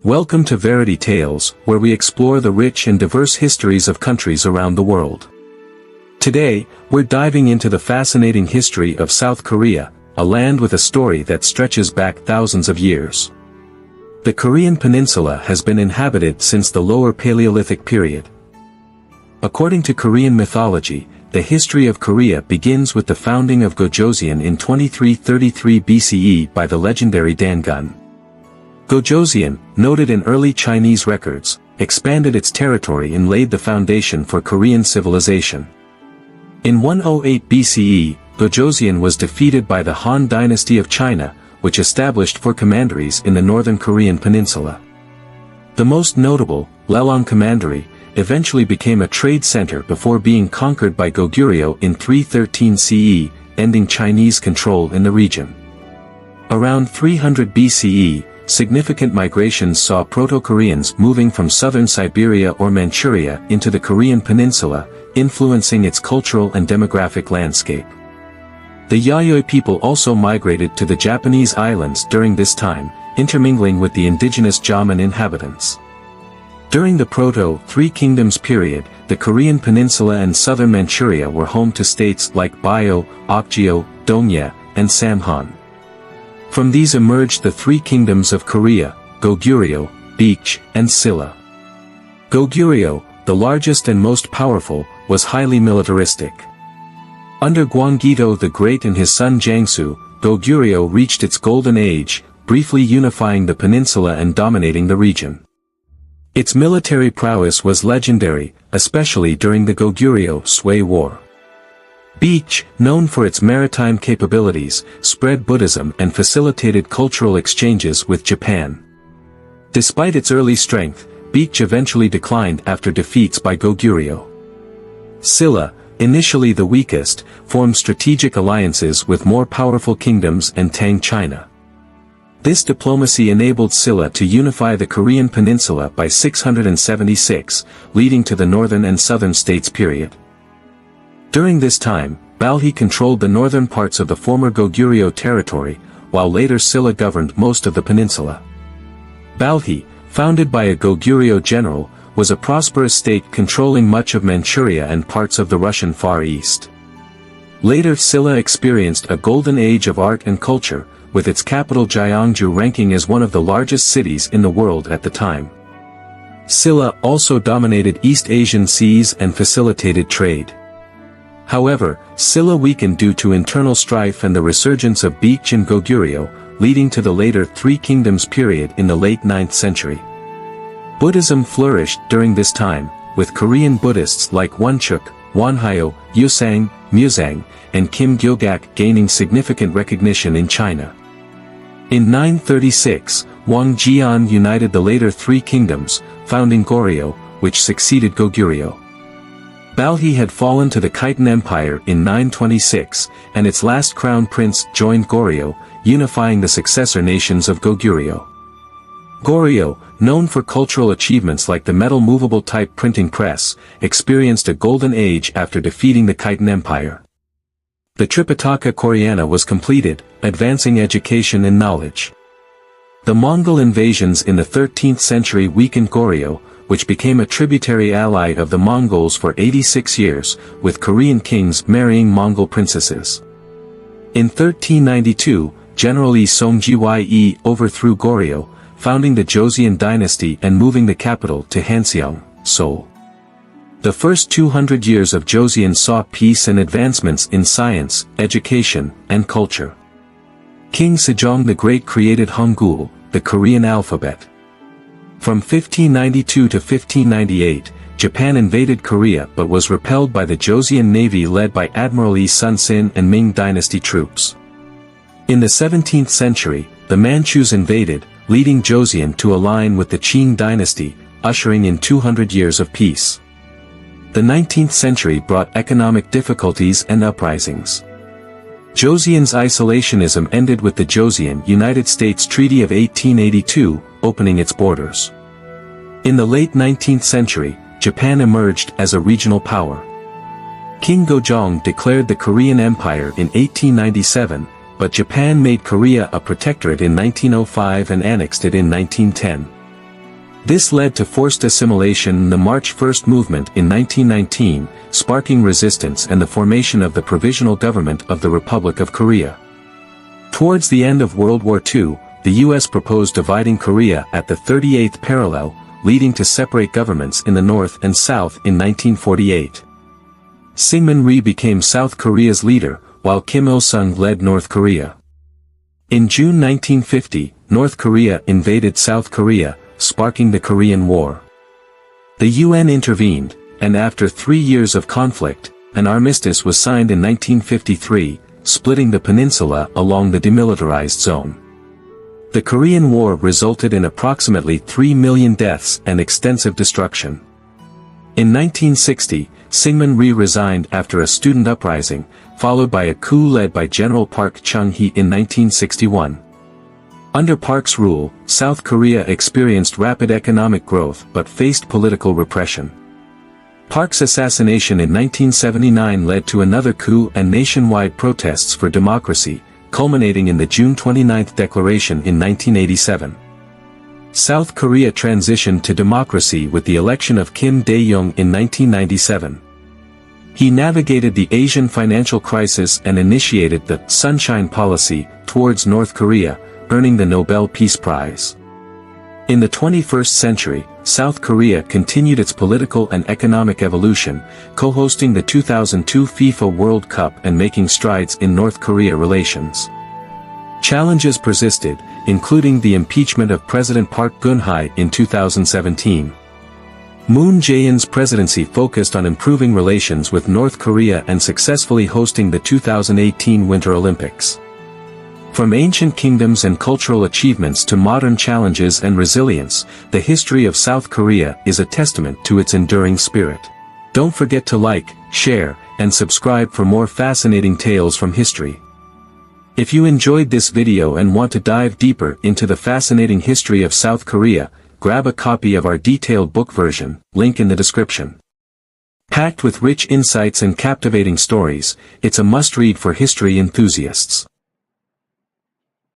Welcome to Verity Tales, where we explore the rich and diverse histories of countries around the world. Today, we're diving into the fascinating history of South Korea, a land with a story that stretches back thousands of years. The Korean peninsula has been inhabited since the Lower Paleolithic period. According to Korean mythology, the history of Korea begins with the founding of Goguryeo in 2333 BCE by the legendary Dangun. Goguryeo, noted in early Chinese records, expanded its territory and laid the foundation for Korean civilization. In 108 BCE, Goguryeo was defeated by the Han Dynasty of China, which established four commanderies in the northern Korean peninsula. The most notable, Lelong Commandery, eventually became a trade center before being conquered by Goguryeo in 313 CE, ending Chinese control in the region. Around 300 BCE, significant migrations saw Proto-Koreans moving from southern Siberia or Manchuria into the Korean peninsula, influencing its cultural and demographic landscape. The Yayoi people also migrated to the Japanese islands during this time, intermingling with the indigenous Jaman inhabitants. During the Proto-Three Kingdoms period, the Korean peninsula and southern Manchuria were home to states like Baekje, Okjeo, Dongye, and Samhan. From these emerged the three kingdoms of Korea, Goguryeo, Baekje, and Silla. Goguryeo, the largest and most powerful, was highly militaristic. Under Gwanggaeto the Great and his son Jangsu, Goguryeo reached its golden age, briefly unifying the peninsula and dominating the region. Its military prowess was legendary, especially during the Goguryeo-Sui War. Baekje, known for its maritime capabilities, spread Buddhism and facilitated cultural exchanges with Japan. Despite its early strength, Baekje eventually declined after defeats by Goguryeo. Silla, initially the weakest, formed strategic alliances with more powerful kingdoms and Tang China. This diplomacy enabled Silla to unify the Korean peninsula by 676, leading to the northern and southern states period. During this time, Baekje controlled the northern parts of the former Goguryeo territory, while later Silla governed most of the peninsula. Baekje, founded by a Goguryeo general, was a prosperous state controlling much of Manchuria and parts of the Russian Far East. Later Silla experienced a golden age of art and culture, with its capital Gyeongju ranking as one of the largest cities in the world at the time. Silla also dominated East Asian seas and facilitated trade. However, Silla weakened due to internal strife and the resurgence of Baekje and Goguryeo, leading to the later Three Kingdoms period in the late 9th century. Buddhism flourished during this time, with Korean Buddhists like Wonchuk, Wonhyo, Yusang, Muzang, and Kim Gyogak gaining significant recognition in China. In 936, Wang Jian united the later Three Kingdoms, founding Goryeo, which succeeded Goguryeo. Baekje had fallen to the Khitan Empire in 926, and its last crown prince joined Goryeo, unifying the successor nations of Goguryeo. Goryeo, known for cultural achievements like the metal movable type printing press, experienced a golden age after defeating the Khitan Empire. The Tripitaka Koreana was completed, advancing education and knowledge. The Mongol invasions in the 13th century weakened Goryeo, which became a tributary ally of the Mongols for 86 years, with Korean kings marrying Mongol princesses. In 1392, General Yi Songji overthrew Goryeo, founding the Joseon dynasty and moving the capital to Hanseong, Seoul. The first 200 years of Joseon saw peace and advancements in science, education, and culture. King Sejong the Great created Hangul, the Korean alphabet. From 1592 to 1598, Japan invaded Korea but was repelled by the Joseon navy led by Admiral Yi Sun-sin and Ming dynasty troops. In the 17th century, the Manchus invaded, leading Joseon to align with the Qing dynasty, ushering in 200 years of peace. The 19th century brought economic difficulties and uprisings. Joseon's isolationism ended with the Joseon-United States Treaty of 1882, opening its borders. In the late 19th century, Japan emerged as a regional power. King Gojong declared the Korean Empire in 1897, but Japan made Korea a protectorate in 1905 and annexed it in 1910. This led to forced assimilation in the March 1 movement in 1919, sparking resistance and the formation of the Provisional Government of the Republic of Korea. Towards the end of World War II, the U.S. proposed dividing Korea at the 38th parallel, leading to separate governments in the North and South in 1948. Syngman Rhee became South Korea's leader, while Kim Il-sung led North Korea. In June 1950, North Korea invaded South Korea, sparking the Korean War. The UN intervened, and after 3 years of conflict, an armistice was signed in 1953, splitting the peninsula along the demilitarized zone. The Korean War resulted in approximately 3 million deaths and extensive destruction. In 1960, Syngman Rhee resigned after a student uprising, followed by a coup led by General Park Chung-hee in 1961. Under Park's rule, South Korea experienced rapid economic growth but faced political repression. Park's assassination in 1979 led to another coup and nationwide protests for democracy, culminating in the June 29 declaration in 1987. South Korea transitioned to democracy with the election of Kim Dae-jung in 1997. He navigated the Asian financial crisis and initiated the Sunshine Policy towards North Korea, earning the Nobel Peace Prize. In the 21st century, South Korea continued its political and economic evolution, co-hosting the 2002 FIFA World Cup and making strides in North Korea relations. Challenges persisted, including the impeachment of President Park Geun-hye in 2017. Moon Jae-in's presidency focused on improving relations with North Korea and successfully hosting the 2018 Winter Olympics. From ancient kingdoms and cultural achievements to modern challenges and resilience, the history of South Korea is a testament to its enduring spirit. Don't forget to like, share, and subscribe for more fascinating tales from history. If you enjoyed this video and want to dive deeper into the fascinating history of South Korea, grab a copy of our detailed book version, link in the description. Packed with rich insights and captivating stories, it's a must-read for history enthusiasts.